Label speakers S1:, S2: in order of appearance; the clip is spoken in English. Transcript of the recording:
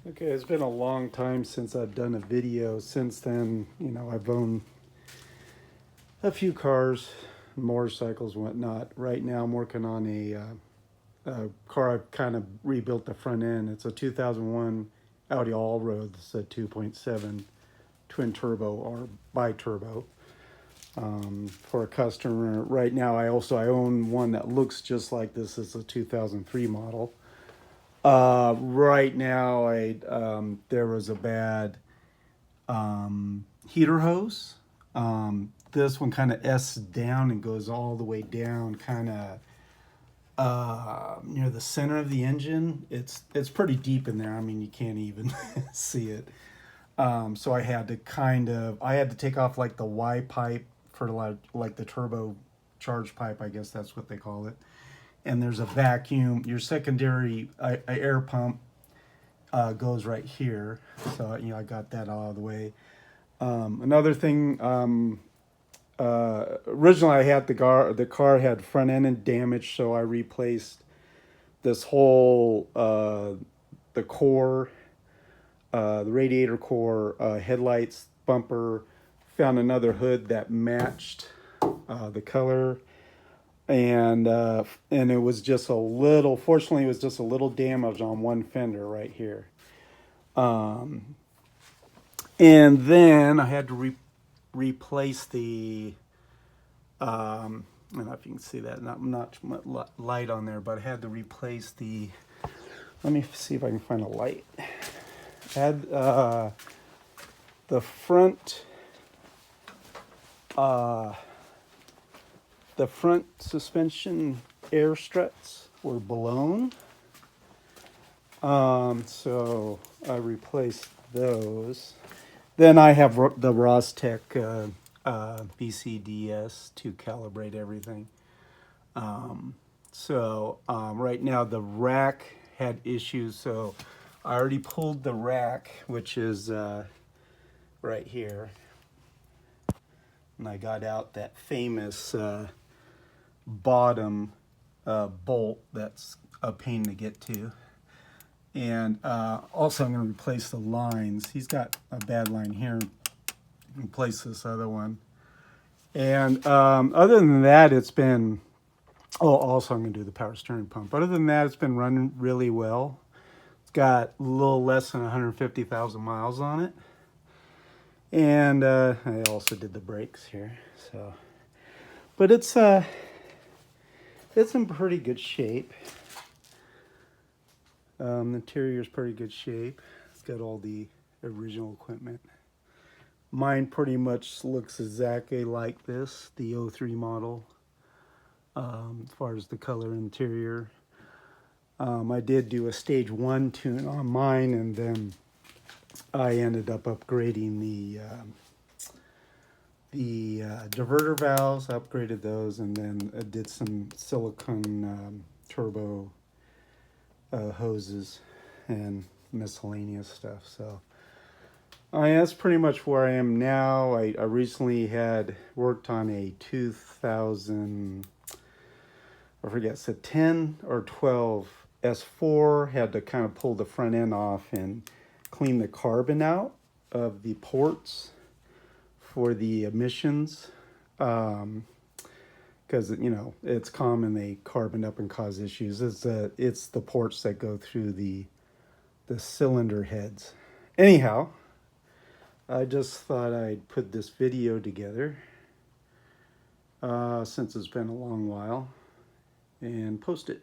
S1: Okay, it's been a long time since I've done a video. Since then, I've owned a few cars, motorcycles, whatnot. Right now, I'm working on a car. I've kind of rebuilt the front end. It's a 2001 Audi Allroad. It's a 2.7 twin turbo or bi-turbo for a customer. Right now, I own one that looks just like this. It's a 2003 model. Right now, I there was a bad heater hose. This one kind of S down and goes all the way down, kind of near the center of the engine. It's pretty deep in there. I mean, you can't even see it. So I had to take off like the Y pipe for like the turbo charge pipe. I guess that's what they call it. And there's a vacuum. Your secondary air pump goes right here. So I got that out of the way. Another thing, originally I had the car had front end damage, so I replaced this whole the core, the radiator core, headlights, bumper. Found another hood that matched the color, and it was just a little. Fortunately, it was just a little damage on one fender right here. Um, and then I had to replace the. I don't know if you can see that. Not much light on there, but I had to replace the. Let me see if I can find a light. I had the front. The front suspension air struts were blown. So I replaced those. Then I have the Rostec BCDS to calibrate everything. Right now the rack had issues, so I already pulled the rack, which is right here. And I got out that famous bottom bolt that's a pain to get to. And also I'm going to replace the lines. He's got a bad line here. Replace this other one. And other than that, it's been... Oh, also I'm going to do the power steering pump. Other than that, it's been running really well. It's got a little less than 150,000 miles on it. And I also did the brakes here. But it's in pretty good shape. The interior's pretty good shape. It's got all the original equipment. Mine pretty much looks exactly like this, the '03 model, as far as the color interior. I did do a stage 1 tune on mine, and then I ended up upgrading the diverter valves, upgraded those, and then did some silicone turbo hoses and miscellaneous stuff. So that's pretty much where I am now. I recently had worked on a 2000, I forget, it's a 10 or 12 S4. Had to kind of pull the front end off and clean the carbon out of the ports for the emissions. Because it's common they carbon up and cause issues. It's the ports that go through the cylinder heads. Anyhow, I just thought I'd put this video together since it's been a long while and post it.